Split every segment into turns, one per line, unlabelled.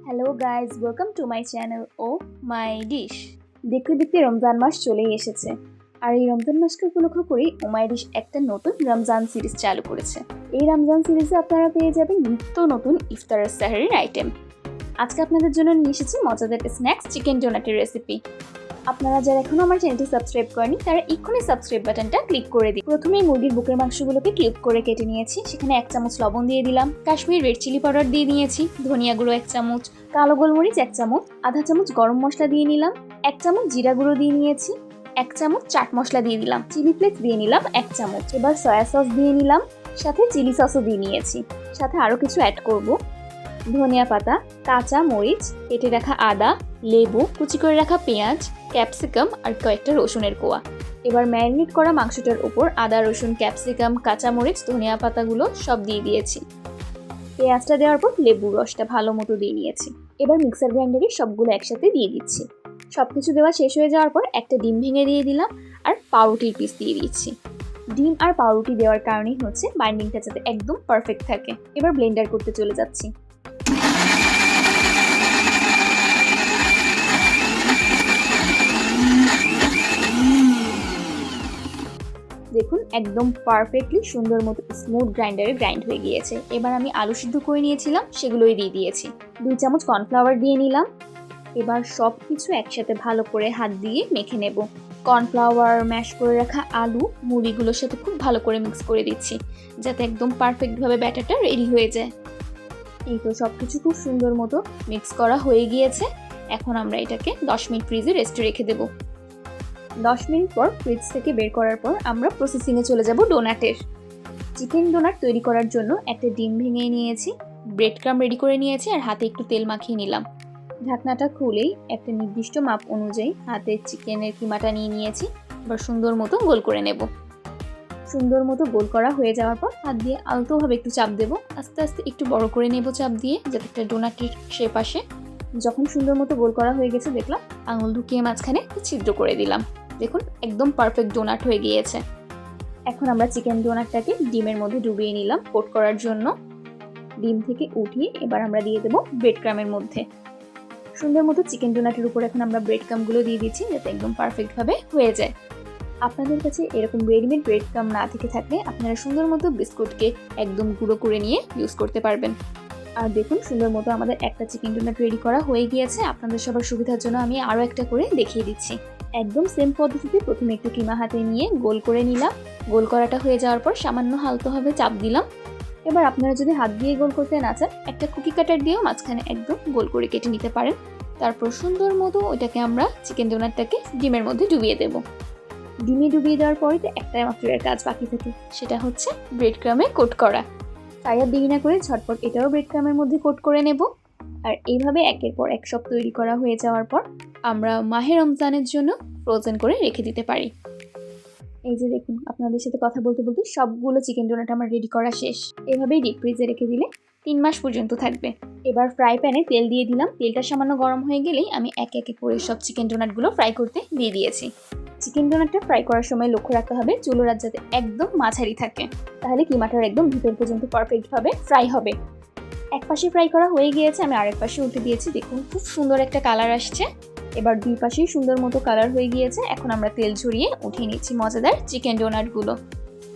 Hello guys, welcome to my channel ও my dish. দেখতে দেখতে রমজান মাস চলেই এসেছে, আর এই রমজান মাসকে উপলক্ষ করেই ও মাই ডিশ একটা নতুন রমজান সিরিজ চালু করেছে। এই রমজান সিরিজে আপনারা পেয়ে যাবেন নিত্য নতুন ইফতারের সাহারির আইটেম। আজকে আপনাদের জন্য নিয়ে এসেছি মজাদার স্ন্যাক্স চিকেন ডোনাটের রেসিপি। আপনারা যারা এখনো আমার চ্যানেলটি সাবস্ক্রাইব করেনি তারা এক্ষুনি সাবস্ক্রাইব বাটনটা ক্লিক করে দিন। প্রথমেই মুরগির বুকের মাংসগুলোকে কিউব করে কেটে নিয়েছি। সেখানে 1 চামচ লবণ দিয়ে দিলাম, কাশ্মীরি রেড চিলি পাউডার দিয়ে নিয়েছি, ধনিয়া গুঁড়ো 1 চামচ, কালো গোলমরিচ 1 চামচ, আধা চামচ গরম মশলা দিয়ে নিলাম, 1 চামচ জিরা গুঁড়ো দিয়ে নিয়েছি, 1 চামচ চাট মশলা দিয়ে দিলাম, চিলি ফ্লেক্স দিয়ে নিলাম 1 চামচ। এবার সয়া সস দিয়ে নিলাম, সাথে চিলি সসও দিয়ে নিয়েছি। সাথে আরও কিছু অ্যাড করব, ধনিয়া পাতা, কাঁচা মরিচ, কেটে রাখা আদা, লেবু, কুচি করে রাখা পেঁয়াজ, ক্যাপসিকাম আর কয়েকটা রসুনের কোয়া। এবার ম্যারিনেট করা মাংসটার উপর আদা, রসুন, ক্যাপসিকাম, কাঁচা মরিচ, ধনিয়া পাতাগুলো সব দিয়ে দিয়েছি। পেঁয়াজটা দেওয়ার পর লেবুর রসটা ভালো মতো দিয়ে নিয়েছি। এবার মিক্সার গ্রাইন্ডারে সবগুলো একসাথে দিয়ে দিচ্ছি। সব কিছু দেওয়া শেষ হয়ে যাওয়ার পর একটা ডিম ভেঙে দিয়ে দিলাম আর পাউরুটির পিস দিয়ে দিচ্ছি। ডিম আর পাউরুটি দেওয়ার কারণেই হচ্ছে বাইন্ডিংটা যাতে একদম পারফেক্ট থাকে। এবার ব্লেন্ডার করতে চলে যাচ্ছি। দেখুন একদম পারফেক্টলি সুন্দর মতো স্মুথ গ্রাইন্ডারে গ্রাইন্ড হয়ে গিয়েছে। এবার আমি আলু সিদ্ধ করে নিয়েছিলাম, সেগুলোই দিয়ে দিয়েছি। 2 চামচ কর্নফ্লাওয়ার দিয়ে নিলাম। এবার সব কিছু একসাথে ভালো করে হাত দিয়ে মেখে নেব। কর্নফ্লাওয়ার, ম্যাশ করে রাখা আলু, মুড়িগুলোর সাথে খুব ভালো করে মিক্স করে দিচ্ছি, যাতে একদম পারফেক্টভাবে ব্যাটারটা রেডি হয়ে যায়। এই তো সব কিছু খুব সুন্দর মতো মিক্স করা হয়ে গিয়েছে। এখন আমরা এটাকে 10 মিনিট ফ্রিজে রেস্টে রেখে দেবো। 10 মিনিট পর ফ্রিজ থেকে বের করার পর আমরা প্রসেসিংয়ে চলে যাব ডোনাটের। চিকেন ডোনাট তৈরি করার জন্য একটা ডিম ভেঙে নিয়েছি, ব্রেড ক্রাম্ব রেডি করে নিয়েছি আর হাতে একটু তেল মাখিয়ে নিলাম। ঢাকনাটা খুলেই একটা নির্দিষ্ট মাপ অনুযায়ী হাতে চিকেনের কিমাটা নিয়ে নিয়েছি। এবার সুন্দর মতো গোল করে নেব। সুন্দর মতো গোল করা হয়ে যাওয়ার পর হাত দিয়ে আলতোভাবে একটু চাপ দেব। আস্তে আস্তে একটু বড় করে নেব চাপ দিয়ে, যাতে একটা ডোনাটের শেপ আসে। যখন সুন্দর মতো গোল করা হয়ে গেছে দেখলাম, আঙুল ঢুকিয়ে মাঝখানে ছিদ্র করে দিলাম। দেখুন একদম পারফেক্ট ডোনাট হয়ে গিয়েছে। এখন আমরা চিকেন ডোনাটটাকে ডিমের মধ্যে ডুবিয়ে নিলাম কোট করার জন্য। ডিম থেকে উঠিয়ে এবার আমরা দিয়ে দেবো ব্রেড ক্রামের মধ্যে। সুন্দর মতো চিকেন ডোনাটের উপর এখন আমরা ব্রেড ক্রামগুলো দিয়ে দিচ্ছি, যাতে একদম পারফেক্টভাবে হয়ে যায়। আপনাদের কাছে এরকম রেডিমেড ব্রেড ক্রাম না থেকে থাকলে আপনারা সুন্দর মতো বিস্কুটকে একদম গুঁড়ো করে নিয়ে ইউজ করতে পারবেন। আর দেখুন সুন্দর মতো আমাদের একটা চিকেন ডোনাট রেডি করা হয়ে গিয়েছে। আপনাদের সবার সুবিধার জন্য আমি আরও একটা করে দেখিয়ে দিচ্ছি। একদম সেম পদ্ধতিতে প্রথমে একটু কিমা হাতে নিয়ে গোল করে নিলাম। গোল করাটা হয়ে যাওয়ার পর সামান্য হালকাভাবে চাপ দিলাম। এবার আপনারা যদি হাত দিয়ে গোল করতে না চান, একটা কুকি কাটার দিয়েও মাঝখানে একদম গোল করে কেটে নিতে পারেন। তারপর সুন্দর মতো ওইটাকে আমরা চিকেন ডোনাটটাকে ডিমের মধ্যে ডুবিয়ে দেব। ডিমে ডুবিয়ে দেওয়ার পরে তো একটাই মাত্র এর কাজ বাকি থাকে, সেটা হচ্ছে ব্রেড ক্রামে কোট করা। তাই আর দেরি না করে ঝটপট এটাও ব্রেড ক্রামের মধ্যে কোট করে নেব। আর এইভাবে একের পর এক সব তৈরি করা হয়ে যাওয়ার পর আমরা মাহে রমজানের জন্য ফ্রোজেন করে রেখে দিতে পারি। এই যে দেখুন, আপনাদের সাথে কথা বলতে বলতে সবগুলো চিকেন ডোনাট আমার রেডি করা শেষ। এভাবেই ডিপ ফ্রিজে রেখে দিলে 3 মাস পর্যন্ত থাকবে। এবার ফ্রাই প্যানে তেল দিয়ে দিলাম। তেলটা সামান্য গরম হয়ে গেলেই আমি একে একে করে সব চিকেন ডোনাটগুলো ফ্রাই করতে দিয়ে দিয়েছি। চিকেন ডোনাটটা ফ্রাই করার সময় লক্ষ্য রাখতে হবে চুলোর আঁচ যাতে একদম মাঝারি থাকে, তাহলে কিমাটার একদম ভিতর পর্যন্ত পারফেক্টভাবে ফ্রাই হবে। এক পাশে ফ্রাই করা হয়ে গিয়েছে, আমি আরেক পাশে উল্টে দিয়েছি। দেখুন খুব সুন্দর একটা কালার আসছে। এবার 2 পাশেই সুন্দর মতো কালার হয়ে গিয়েছে। এখন আমরা তেল ঝরিয়ে উঠিয়ে নিচ্ছি মজাদার চিকেন ডোনাটগুলো।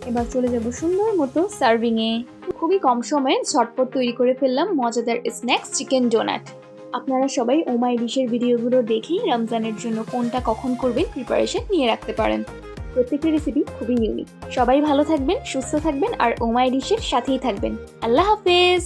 এবার চলে যাব সুন্দর মতো সার্ভিংয়ে। খুবই কম সময়ে ঝটপট তৈরি করে ফেললাম মজাদার স্ন্যাক্স চিকেন ডোনাট। আপনারা সবাই ও মাই ডিশের ভিডিওগুলো দেখেই রমজানের জন্য কোনটা কখন করবেন প্রিপারেশন নিয়ে রাখতে পারেন। প্রত্যেকটা রেসিপি খুবই ইউনিক। সবাই ভালো থাকবেন, সুস্থ থাকবেন আর ও মাই ডিশের সাথেই থাকবেন। আল্লাহ হাফেজ।